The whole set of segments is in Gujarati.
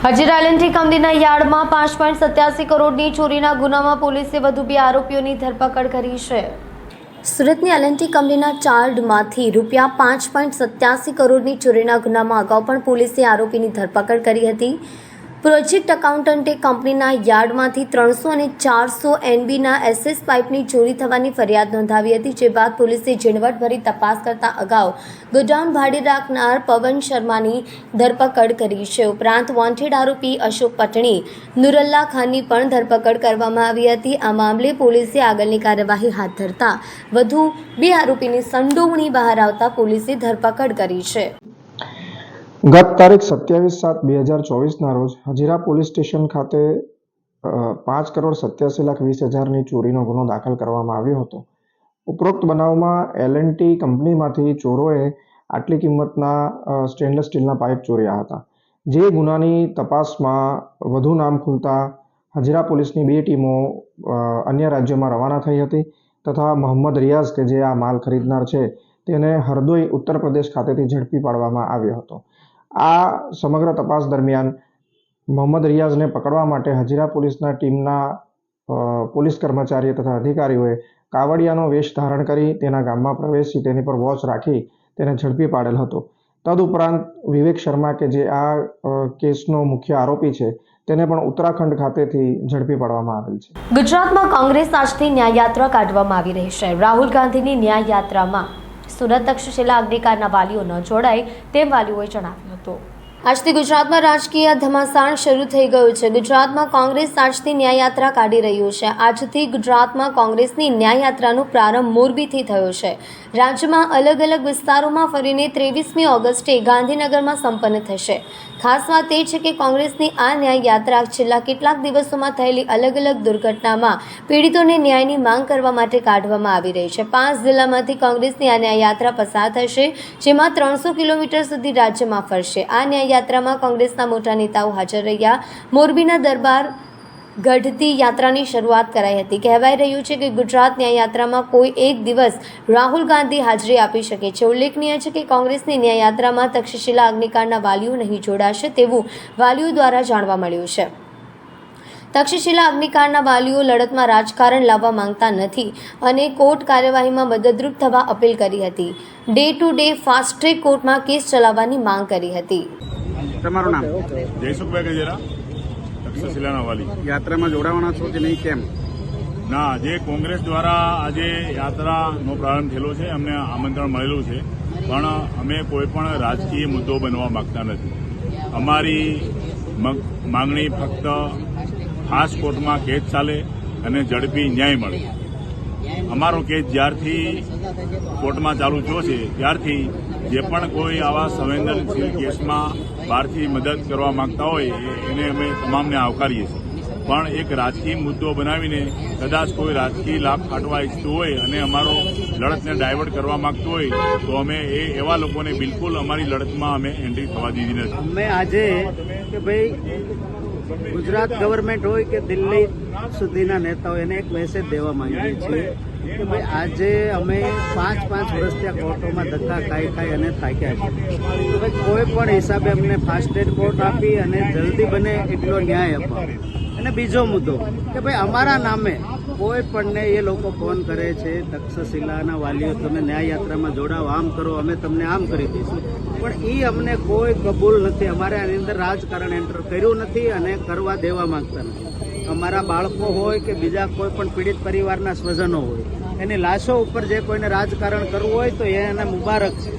હજીરા એલએનટી કંપનીના યાર્ડમાં 5.87 કરોડની ચોરીના ગુનામાં પોલીસે વધુ 2 આરોપીઓની ધરપકડ કરી છે। સુરતની એલએનટી કંપનીના યાર્ડમાંથી રૂપિયા 5.87 કરોડની ચોરીના ગુનામાં અગાઉ પણ પોલીસે આરોપીની ધરપકડ કરી હતી। પ્રોજેક્ટ એકાઉન્ટન્ટે કંપનીના યાર્ડમાંથી 300 અને 400 NBના એસએસ પાઇપની ચોરી થવાની ફરિયાદ નોંધાવી હતી, જે બાદ પોલીસે ઝીણવટભરી તપાસ કરતા અગાઉ ગોડાઉન ભાડે રાખનાર પવન શર્માની ધરપકડ કરી છે। ઉપરાંત વોન્ટેડ આરોપી અશોક પટણી, નુરલ્લા ખાનની પણ ધરપકડ કરવામાં આવી હતી। આ મામલે પોલીસે આગળની કાર્યવાહી હાથ ધરતા વધુ 2 આરોપીની સંડોવણી બહાર આવતા પોલીસે ધરપકડ કરી છે। ગત તારીખ 27/7/2024ના રોજ હજીરા પોલીસ સ્ટેશન ખાતે 5,87,20,000ની ચોરીનો ગુનો દાખલ કરવામાં આવ્યો હતો। ઉપરોક્ત બનાવમાં એલએનટી કંપનીમાંથી ચોરોએ આટલી કિંમતના સ્ટેનલેસ સ્ટીલના પાઇપ ચોર્યા હતા, જે ગુનાની તપાસમાં વધુ નામ ખુલતા હજીરા પોલીસની 2 ટીમો અન્ય રાજ્યોમાં રવાના થઈ હતી તથા મોહમ્મદ રિયાઝ કે જે આ માલ ખરીદનાર છે તેને હરદોઈ ઉત્તર પ્રદેશ ખાતેથી ઝડપી પાડવામાં આવ્યો હતો। આ સમગ્ર તપાસ દરમિયાન મોહમ્મદ રિયાઝને પકડવા માટે હજીરા પોલીસના ટીમના પોલીસ કર્મચારીઓ તથા અધિકારીઓએ કાવડિયાનો વેશ ધારણ કરી તેના ગામમાં પ્રવેશી તેની પર વોચ રાખી તેને ઝડપી પાડેલ હતો। તદુપરાંત વિવેક શર્મા કે જે આ કેસનો મુખ્ય આરોપી છે તેને પણ ઉત્તરાખંડ ખાતેથી ઝડપી પાડવામાં આવેલ છે। ગુજરાતમાં કોંગ્રેસ આજથી ન્યાય યાત્રા કાઢવામાં આવી રહી છે। રાહુલ ગાંધીની ન્યાય યાત્રામાં સુરત તક્ષશિલા અગ્નિકાંડના વાલીઓ ન જોડાય તેમ વાલીઓએ જણાવ્યું હતું। આજથી ગુજરાતમાં રાજકીય ધમાસાણ શરૂ થઈ ગયું છે। ગુજરાતમાં કોંગ્રેસ આજથી ન્યાય યાત્રા કાઢી રહ્યું છે। આજથી ગુજરાતમાં કોંગ્રેસની ન્યાય યાત્રાનો પ્રારંભ મોરબીથી થયો છે। રાજ્યમાં અલગ અલગ વિસ્તારોમાં ફરીને 23મી ઓગસ્ટે ગાંધીનગરમાં સંપન્ન થશે। ખાસ વાત એ છે કે કોંગ્રેસની આ ન્યાય યાત્રા છેલ્લા કેટલાક દિવસોમાં થયેલી અલગ અલગ દુર્ઘટનામાં પીડિતોને ન્યાયની માંગ કરવા માટે કાઢવામાં આવી રહી છે। 5 જિલ્લામાંથી કોંગ્રેસની આ ન્યાય યાત્રા પસાર થશે, જેમાં 300 કિલોમીટર સુધી રાજ્યમાં ફરશે। આ ન્યાય યાત્રામાં કોંગ્રેસના મોટા નેતાઓ હાજર રહ્યા। મોરબીના દરબાર ગઢથી યાત્રાની શરૂઆત કરાઈ હતી। કહેવાઈ રહ્યું છે કે ગુજરાત ન્યાય યાત્રામાં કોઈ એક દિવસ રાહુલ ગાંધી હાજરી આપી શકે છે। ઉલ્લેખનીય છે કે કોંગ્રેસની ન્યાય યાત્રામાં તક્ષશિલા અગ્નિકાંડના વાલીઓ નહીં જોડાશે તેવું વાલીઓ દ્વારા જાણવા મળ્યું છે। તક્ષશિલા અગ્નિકાંડના વાલીઓ લડતમાં રાજકારણ લાવવા માંગતા નથી અને કોર્ટ કાર્યવાહીમાં મદદરૂપ થવા અપીલ કરી હતી। Day to day fast track કોર્ટમાં કેસ ચલાવવાની માંગ કરી હતી। તમારું નામ? જયસુખભાઈ ગજેરા, તક્ષશિલાના વાલી। યાત્રામાં જોડાવાના છો કે નહીં, કેમ? ના, આજે કોંગ્રેસ દ્વારા આજે યાત્રાનો પ્રારંભ થયેલો છે, અમને આમંત્રણ મળેલું છે, પણ અમે કોઈ પણ રાજકીય મુદ્દો બનવા માંગતા નથી। અમારી માંગણી ફક્ત ખાસ કોર્ટમાં કેસ ચાલે અને ઝડપી ન્યાય મળે। અમારો કેસ જ્યારથી કોર્ટમાં ચાલુ થયો છે ત્યારથી જે પણ કોઈ આવા સંવેદનશીલ કેસમાં બહારથી મદદ કરવા માંગતા હોય એને અમે તમામને આવકારીએ છીએ, પણ એક રાજકીય મુદ્દો બનાવીને કદાચ કોઈ રાજકીય લાભ કાઢવા ઈચ્છતું હોય અને અમારો લડતને ડાયવર્ટ કરવા માંગતું હોય તો અમે એવા લોકોને બિલકુલ અમારી લડતમાં અમે એન્ટ્રી થવા દીધી નથી। અમે આજે કે ભાઈ ગુજરાત ગવર્મેન્ટ હોય કે દિલ્હી સુધીના નેતાઓ એને એક મેસેજ દેવા માંગીએ છીએ કે ભાઈ આજે અમે 5 વર્ષથી આ કોર્ટોમાં ધક્કા ખાઈ અને થાક્યા છીએ, તો ભાઈ કોઈ પણ હિસાબે અમને ફાસ્ટ ટ્રેક કોર્ટ આપી અને જલ્દી બને એટલો ન્યાય અપાવો। અને બીજો મુદ્દો કે ભાઈ અમારા નામે કોઈ પણને એ લોકો ફોન કરે છે, તક્ષશિલાના વાલીઓ તમે ન્યાય યાત્રામાં જોડાઓ, આમ કરો, અમે તમને આમ કરી દઈશું, પણ એ અમને કોઈ કબૂલ નથી। અમારે આની અંદર રાજકારણ એન્ટર કર્યું નથી અને કરવા દેવા માંગતા નથી। અમારા બાળકો હોય કે બીજા કોઈ પણ પીડિત પરિવારના સ્વજનો હોય એની લાશો ઉપર જે કોઈને રાજકારણ કરવું હોય તો એને મુબારક છે।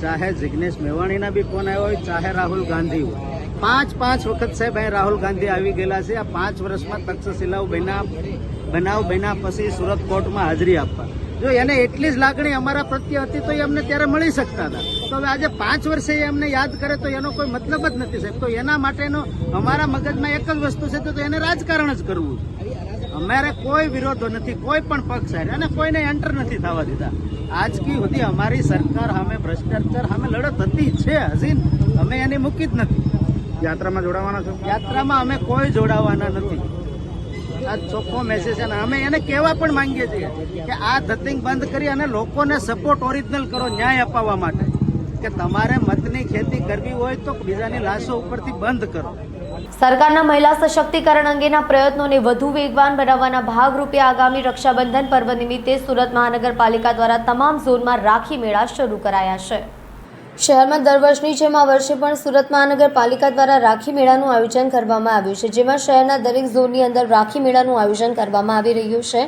ચાહે જિગ્નેશ મેવાણીના બી ફોન આવ્યો હોય, ચાહે રાહુલ ગાંધી હોય। 5 વખત સાહેબ અહીં રાહુલ ગાંધી આવી ગયેલા છે। આ 5 વર્ષમાં તક્ષશિલાઓ બનાવ બન્યા પછી સુરત કોર્ટમાં હાજરી આપવા, જો એને એટલી જ લાગણી અમારા પ્રત્યે હતી તો એ અમને ત્યારે મળી શકતા હતા। તો હવે આજે 5 વર્ષે એમને યાદ કરે તો એનો કોઈ મતલબ જ નથી સાહેબ। તો એના માટેનો અમારા મગજમાં એક જ વસ્તુ છે તો એને રાજકારણ જ કરવું છે। અમારે કોઈ વિરોધો નથી, કોઈ પણ પક્ષ છે અને કોઈને એન્ટર નથી થવા દીધા। આજકી સુધી અમારી સરકાર સામે ભ્રષ્ટાચાર સામે લડત હતી છે, હજી અમે એની મૂકી જ નથી। યાત્રામાં જોડાવાના છો? યાત્રામાં અમે કોઈ જોડાવાના નથી। આ ચોખ્ખો મેસેજ છે ને અમે એને કહેવા પણ માંગીએ છીએ કે આ ધતિંગ બંધ કરી અને લોકોને સપોર્ટ ઓરિજિનલ કરો ન્યાય અપાવવા માટે, કે તમારે મતની ખેતી કરવી હોય તો બીજાની લાશો ઉપરથી બંધ કરો। સરકારના મહિલા સશક્તિકરણ અંગેના પ્રયત્નોને વધુ વેગવાન બનાવવાના ભાગરૂપે આગામી રક્ષાબંધન પર્વ નિમિત્તે સુરત મહાનગરપાલિકા દ્વારા તમામ ઝોનમાં રાખી મેળા શરૂ કરાયા છે। શહેરમાં દર વર્ષની જેમ આ વર્ષે પણ સુરત મહાનગરપાલિકા દ્વારા રાખી મેળાનું આયોજન કરવામાં આવ્યું છે, જેમાં શહેરના દરેક ઝોનની અંદર રાખી મેળાનું આયોજન કરવામાં આવી રહ્યું છે।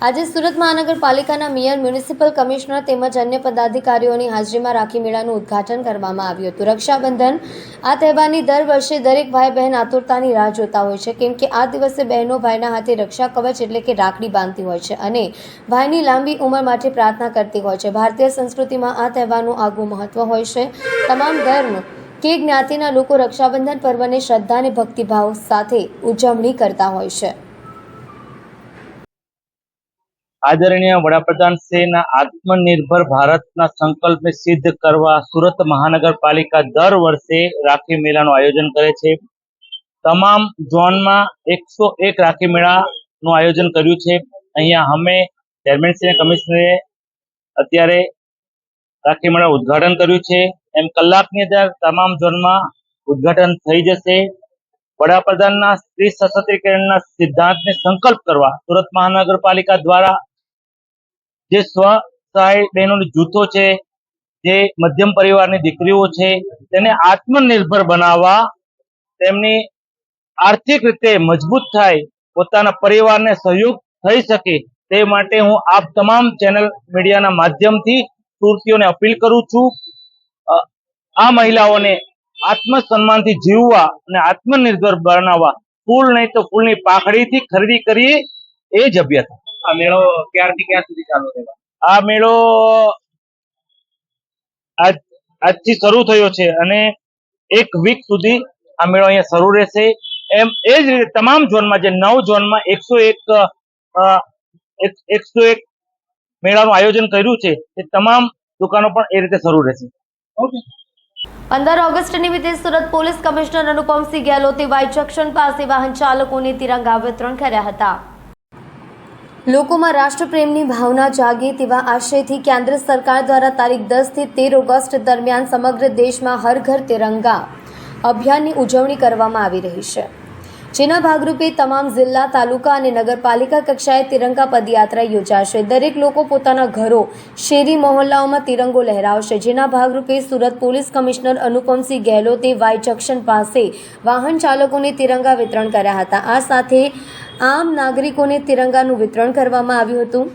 આજે સુરત મહાનગરપાલિકાના મેયર, મ્યુનિસિપલ કમિશનર તેમજ અન્ય પદાધિકારીઓની હાજરીમાં રાખી મેળાનું ઉદ્ઘાટન કરવામાં આવ્યું હતું। રક્ષાબંધન આ તહેવારની દર વર્ષે દરેક ભાઈ બહેન આતુરતાની રાહ જોતા હોય છે, કેમ કે આ દિવસે બહેનો ભાઈના હાથે રક્ષા કવચ એટલે કે રાખડી બાંધતી હોય છે અને ભાઈની લાંબી ઉંમર માટે પ્રાર્થના કરતી હોય છે। ભારતીય સંસ્કૃતિમાં આ તહેવારનું આગવું મહત્વ હોય છે। તમામ ધર્મ કે જ્ઞાતિના લોકો રક્ષાબંધન પર્વને શ્રદ્ધા અને ભક્તિભાવ સાથે ઉજવણી કરતા હોય છે। આદરણીય વડાપ્રધાન શ્રીના આત્મનિર્ભર ભારતના સંકલ્પને સિદ્ધ કરવા સુરત મહાનગરપાલિકા દર વર્ષે રાખી મેળાનું આયોજન કરે છે। તમામ ઝોનમાં 101 રાખી મેળાનું આયોજન કર્યું છે। અહીંયા અમે ચેરમેનશ્રી અને કમિશનરે અત્યારે રાખી મેળાનું ઉદ્ઘાટન કર્યું છે। એમ કલાકની અંદર તમામ ઝોનમાં ઉદ્ઘાટન થઈ જશે। વડાપ્રધાનના સ્ત્રી સશક્તિકરણના સિદ્ધાંતને સંકલ્પ કરવા સુરત મહાનગરપાલિકા દ્વારા જે સ્વસહાય બહેનોની જૂથો છે, જે મધ્યમ પરિવારની દીકરીઓ છે, તેને આત્મનિર્ભર બનાવવા, તેમની આર્થિક રીતે મજબૂત થાય, પોતાના પરિવારને સહયોગ થઈ શકે તે માટે હું આપ તમામ ચેનલ મીડિયાના માધ્યમથી સુરતીઓને અપીલ કરું છું। આ મહિલાઓને આત્મસન્માનથી જીવવા અને આત્મનિર્ભર બનાવવા ફૂલ નહીં તો ફૂલની પાખડીથી ખરીદી કરીએ એ જ અભ્યર્થના। આ મેળો ક્યારથી ક્યાં સુધી ચાલુ રહેવાનો? આ મેળો આજથી શરૂ થયો છે અને 1 વીક સુધી આ મેળો અહીંયા શરૂ રહેશે। એમ એ જ રીતે તમામ ઝોનમાં જે 9 ઝોનમાં 101 મેળાનું આયોજન કર્યું છે એ તમામ દુકાનો પણ એ રીતે શરૂ રહેશે। ઓકે। 15 ઓગસ્ટ નિમિત્તે સુરત પોલીસ કમિશનર અનુપમસિંહ ગેહલોતે વાય જંકશન પાસે વાહન ચાલકોને તિરંગા વિતરણ કર્યા હતા। લોકોમાં રાષ્ટ્રપ્રેમની ભાવના જાગે તેવા આશયથી કેન્દ્ર સરકાર દ્વારા તારીખ 10 થી 13 ઓગસ્ટ દરમિયાન સમગ્ર દેશમાં હર ઘર તિરંગા અભિયાનની ઉજવણી કરવામાં આવી રહી છે, જેના ભાગરૂપે તમામ જિલ્લા, તાલુકા અને નગરપાલિકા કક્ષાએ તિરંગા પદયાત્રા યોજાશે। દરેક લોકો પોતાના ઘરો, શેરી, મહોલ્લાઓમાં તિરંગો લહેરાવશે, જેના ભાગરૂપે સુરત પોલીસ કમિશનર અનુપમસિંહ ગેહલોતે વાય જંકશન પાસે વાહન ચાલકોને તિરંગા વિતરણ કર્યા હતા। આ સાથે આમ નાગરિકોને તિરંગાનું વિતરણ કરવામાં આવ્યું હતું।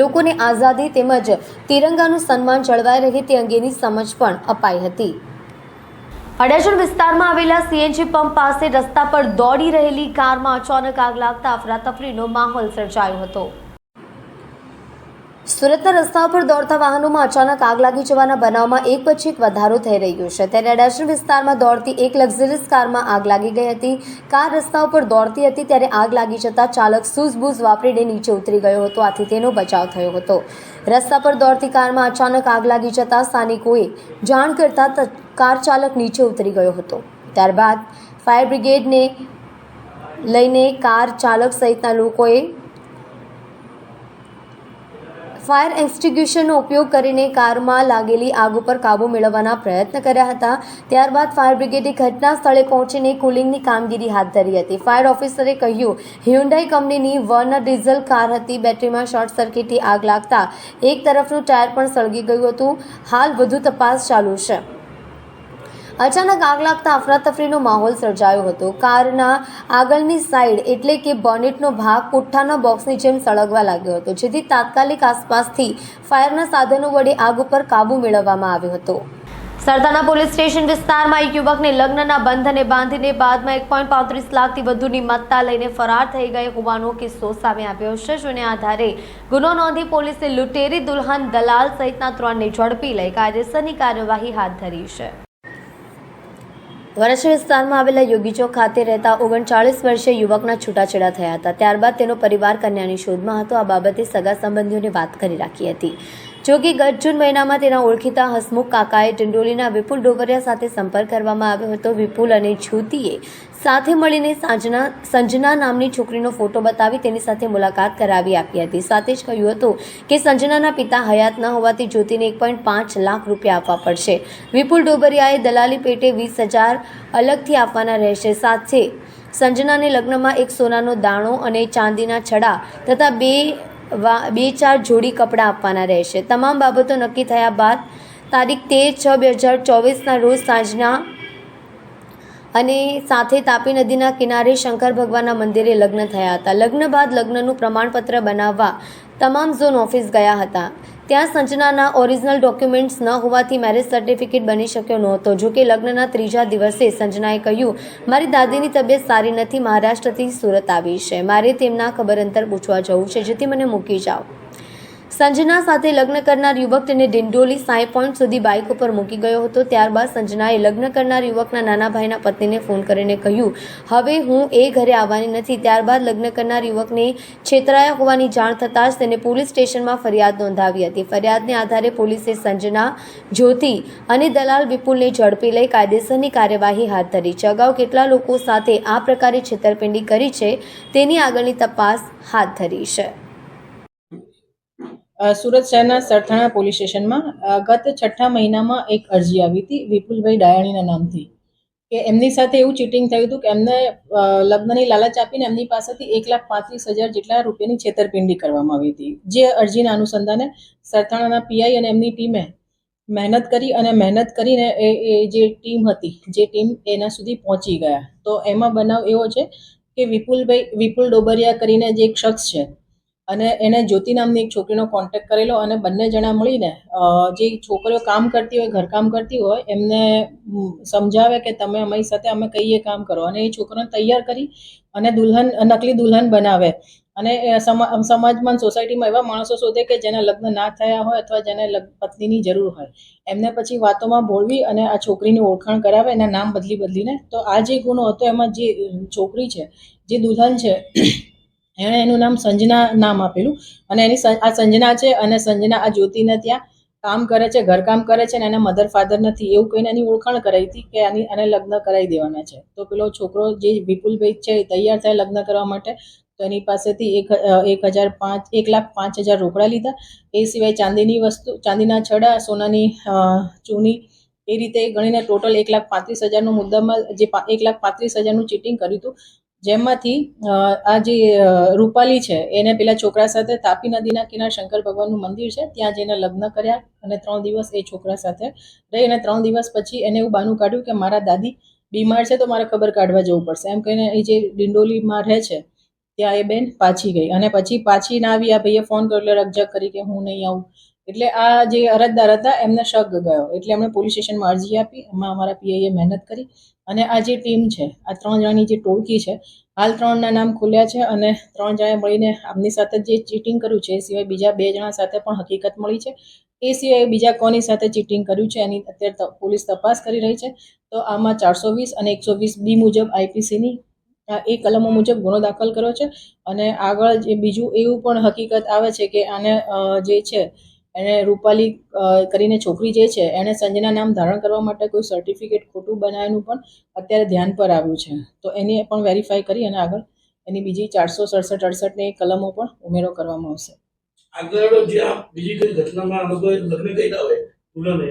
લોકોને આઝાદી તેમજ તિરંગાનું સન્માન જળવાઈ રહે તે અંગેની સમજ પણ અપાઈ હતી। અડાજણ વિસ્તારમાં આવેલા સીએનજી પંપ પાસે રસ્તા પર દોડી રહેલી કારમાં અચાનક આગ લાગતા અફરાતફરીનો માહોલ સર્જાયો હતો। સુરતના રસ્તા પર દોડતા વાહનોમાં અચાનક આગ લાગી જવાના બનાવમાં એક પછી એક વધારો થઈ રહ્યો છે, ત્યારે અડાજણ વિસ્તારમાં દોડતી એક લક્ઝરીઝ કારમાં આગ લાગી ગઈ હતી। કાર રસ્તા ઉપર દોડતી હતી ત્યારે આગ લાગી જતા ચાલક સૂઝબૂઝ વાપરીને નીચે ઉતરી ગયો હતો, આથી તેનો બચાવ થયો હતો। રસ્તા પર દોડતી કારમાં અચાનક આગ લાગી જતા સ્થાનિકોએ જાણ કરતા કાર ચાલક નીચે ઉતરી ગયો હતો। ત્યારબાદ ફાયર બ્રિગેડને લઈને કાર ચાલક સહિતના લોકોએ ફાયર એક્સટિંગ્વિશરનો ઉપયોગ કરીને કારમાં લાગેલી આગ ઉપર કાબૂ મેળવવાના પ્રયત્ન કર્યા હતા। ત્યારબાદ ફાયર બ્રિગેડે ઘટના સ્થળે પહોંચીને કુલિંગની કામગીરી હાથ ધરી હતી। ફાયર ઓફિસરે કહ્યું, હ્યુન્ડાઈ કંપનીની વર્નર ડીઝલ કાર હતી, બેટરીમાં શોર્ટ સર્કિટથી આગ લાગતા એક તરફનું ટાયર પણ સળગી ગયું હતું। હાલ વધુ તપાસ ચાલુ છે। અચાનક આગ લાગતા અફરાતફરીનો માહોલ સર્જાયો હતો। કારના આગળની સાઈડ એટલે કે બોનેટનો ભાગ પુઠ્ઠાના બોક્સની જેમ સળગવા લાગ્યો હતો, જેથી તાત્કાલિક આસપાસથી ફાયરના સાધનો વડે આગ ઉપર કાબૂ મેળવવામાં આવ્યો હતો। સરદાના પોલીસ સ્ટેશન વિસ્તારમાં એક યુવકને લગ્નના બંધને બાંધીને બાદમાં 1.35 લાખથી વધુની મત્તા લઈને ફરાર થઈ ગઈ હોવાનો કિસ્સો સામે આવ્યો છે, જેને આધારે ગુનો નોંધી પોલીસે લૂંટેરી દુલ્હન દલાલ સહિતના 3ને ઝડપી લઈ કાયદેસરની કાર્યવાહી હાથ ધરી છે। વરસી વિસ્તારમાં આવેલા યોગી ચોક ખાતે રહેતા 39 વર્ષીય યુવકના છૂટાછેડા થયા હતા। ત્યારબાદ તેનો પરિવાર કન્યાની શોધમાં હતો। આ બાબતે સગા સંબંધીઓને વાત કરી રાખી હતી, જો કે ગત જૂન મહિનામાં તેના ઓળખીતા હસમુખ કાકાએ ડિંડોલીના વિપુલ ડોબરિયા સાથે સંપર્ક કરવામાં આવ્યો હતો. વિપુલ અને જ્યોતિએ સાથે મળીને સંજના નામની છોકરીનો ફોટો બતાવી તેની સાથે મુલાકાત કરાવી આપી હતી. સાથે જ કહ્યું હતું કે સંજનાના પિતા હયાત ન હોવાથી જ્યોતિને 1.5 લાખ રૂપિયા આપવા પડશે. વિપુલ ડોબરિયાએ દલાલી પેટે 20,000 અલગથી આપવાના રહેશે. સાથે સંજનાને લગ્નમાં એક સોનાનો દાણો અને ચાંદીના છડા તથા બે ચાર જોડી કપડાં આપવાના રહેશે. તમામ બાબતો નક્કી થયા બાદ તારીખ 13/6/2024ના રોજ સાંજના અને સાથે તાપી નદીના કિનારે શંકર ભગવાનના મંદિરે લગ્ન થયા હતા. લગ્ન બાદ લગ્નનું પ્રમાણપત્ર બનાવવા તમામ ઝોન ઓફિસ ગયા હતા. ત્યાં સંજનાના ઓરિજિનલ ડોક્યુમેન્ટ્સ ન હોવાથી મેરેજ સર્ટિફિકેટ બની શક્યો નહોતો. જોકે લગ્નના 3જા દિવસે સંજનાએ કહ્યું, મારી દાદીની તબિયત સારી નથી, મહારાષ્ટ્રથી સુરત આવી છે, મારે તેમના ખબર અંતર પૂછવા જવું છે, જેથી મને મૂકી જાઓ. સંજના સાથે લગ્ન કરનાર યુવક તેને ડિંડોલી 60 પોઈન્ટ સુધી બાઇક ઉપર મૂકી ગયો હતો. ત્યારબાદ સંજનાએ લગ્ન કરનાર યુવકના નાના ભાઈના પત્નીને ફોન કરીને કહ્યું, હવે હું એ ઘરે આવવાની નથી. ત્યારબાદ લગ્ન કરનાર યુવકને છેતરાયા હોવાની જાણ થતાં જ તેને પોલીસ સ્ટેશનમાં ફરિયાદ નોંધાવી હતી. ફરિયાદને આધારે પોલીસે સંજના, જ્યોતિ અને દલાલ વિપુલને ઝડપી લઈ કાયદેસરની કાર્યવાહી હાથ ધરી છે. અગાઉ કેટલા લોકો સાથે આ પ્રકારે છેતરપિંડી કરી છે તેની આગળની તપાસ હાથ ધરી છે. સુરત શહેરના સરથાણા પોલીસ સ્ટેશનમાં ગત 6ઠા મહિનામાં એક અરજી આવી હતી વિપુલભાઈ ડાયાણીના નામથી કે એમની સાથે એવું ચીટિંગ થયું હતું કે એમને લગ્નની લાલચ આપીને એમની પાસેથી 1,35,000 જેટલા રૂપિયાની છેતરપિંડી કરવામાં આવી હતી. જે અરજીના અનુસંધાને સરથાણાના પીઆઈ અને એમની ટીમે મહેનત કરીને એ જે ટીમ હતી જે ટીમ એના સુધી પહોંચી ગયા. તો એમાં બનાવ એવો છે કે વિપુલ ડોબરિયા કરીને જે એક શખ્સ છે અને એને જ્યોતિ નામની એક છોકરીનો કોન્ટેક્ટ કરેલો અને બંને જણા મળીને જે છોકરીઓ કામ કરતી હોય, ઘરકામ કરતી હોય, એમને સમજાવે કે તમે અમારી સાથે અમે કહીએ કામ કરો, અને એ છોકરીને તૈયાર કરી અને નકલી દુલ્હન બનાવે અને સમાજમાં, સોસાયટીમાં એવા માણસો શોધે કે જેના લગ્ન ના થયા હોય અથવા જેને પત્નીની જરૂર હોય, એમને પછી વાતોમાં ભોળવી અને આ છોકરીની ઓળખાણ કરાવે, એના નામ બદલીને. તો આ જે ગુનો હતો એમાં જે છોકરી છે, જે દુલ્હન છે, એણે એનું નામ સંજના નામ આપેલું અને આ સંજના છે અને સંજના આ જ્યોતિને ત્યાં કામ કરે છે, ઘરકામ કરે છે અને એના મધર ફાધર નથી એવું કહીને એની ઓળખાણ કરાવી હતી કે આને લગ્ન કરાવી દેવાના છે. તો પેલો છોકરો જે વિપુલભાઈ છે એ તૈયાર થાય લગ્ન કરવા માટે, તો એની પાસેથી 1,05,000 રોકડા લીધા. એ સિવાય ચાંદીની વસ્તુ, ચાંદીના છડા, સોનાની ચૂની, એ રીતે ગણીને ટોટલ 1,35,000નો મુદ્દામાં જે 1,35,000નું ચીટિંગ કર્યું હતું. જેમાંથી આ જે રૂપાલી છે એને પેલા છોકરા સાથે તાપી નદીના કિનારે શંકર ભગવાનનું મંદિર છે ત્યાં જઈને લગ્ન કર્યા અને 3 દિવસ એ છોકરા સાથે રહી અને 3 દિવસ પછી એને એવું બહાનું કાઢ્યું કે મારા દાદી બીમાર છે તો મારે ખબર કાઢવા જવું પડશે, એમ કહીને એ જે ડિંડોલીમાં રહે છે ત્યાં એ બેન પાછી ગઈ અને પછી પાછી ના આવી. આ ભાઈએ ફોન કર્યો એટલે રકઝક કરી કે હું નહીં આવું. એટલે આ જે અરજદાર હતા એમને શક ગયો એટલે એમણે પોલીસ સ્ટેશનમાં અરજી આપી. એમાં અમારા પીઆઈએ મહેનત કરી અને આ જે ટીમ છે, આ 3 જણાની જે ટોળકી છે, હાલ 3ના નામ ખુલ્યા છે અને 3 જણાએ મળીને આમની સાથે જે ચીટિંગ કર્યું છે એ સિવાય બીજા 2 જણા સાથે પણ હકીકત મળી છે. એ સિવાય બીજા કોની સાથે ચીટિંગ કર્યું છે એની અત્યારે પોલીસ તપાસ કરી રહી છે. તો આમાં 420 અને 120B મુજબ આઈપીસીની એ કલમો મુજબ ગુનો દાખલ કર્યો છે અને આગળ જે બીજું એવું પણ હકીકત આવે છે કે આને જે છે એને રૂપાલી કરીને છોકરી જે છે એણે સંજના નામ ધારણ કરવા માટે કોઈ સર્ટિફિકેટ ખોટું બનાવ્યાનું પણ અત્યારે ધ્યાન પર આવ્યું છે. તો એની પણ વેરીફાઈ કરી અને આગળ એની બીજી 467-68 ની કલમો પણ ઉમેરો કરવામાં આવશે. આગળ જે આ બીજી કઈ ઘટનામાં આ લોકોએ લગ્ન કર્યા હોય દુલ્હને,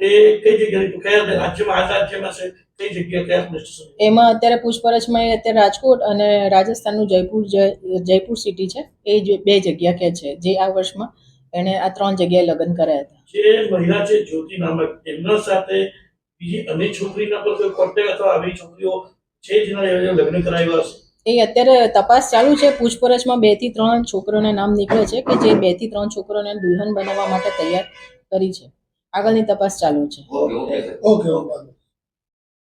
એ કઈ જગ્યાએ, કયા રાજ્યમાં, આ રાજ્યમાં છે, કઈ જગ્યાએ, કયા પોલીસ સ્ટેશન? એમાં અત્યારે પૂછપરછમાં એ અત્યારે રાજકોટ અને રાજસ્થાનનું જયપુર સિટી છે, એ 2 જગ્યા કે છે જે આ વર્ષમાં એણે આ 3 જગ્યાએ લગ્ન કર્યા હતા. જે મહિલા છે જ્યોતિ નામક, એમના સાથે બીજી અનેક છોકરીના પર કોઈ કોન્ટેક્ટ અથવા આવી છોકરીઓ છે જેના લગ્ન કરાવ્યા હશે? એ અત્યારે તપાસ ચાલુ છે. પૂછપરછમાં 2 થી 3 છોકરીઓના નામ નીકળે છે કે જે 2 થી 3 છોકરીઓને દુલ્હન બનાવવા માટે તૈયાર કરી છે. આગળની તપાસ ચાલુ છે. ઓકે.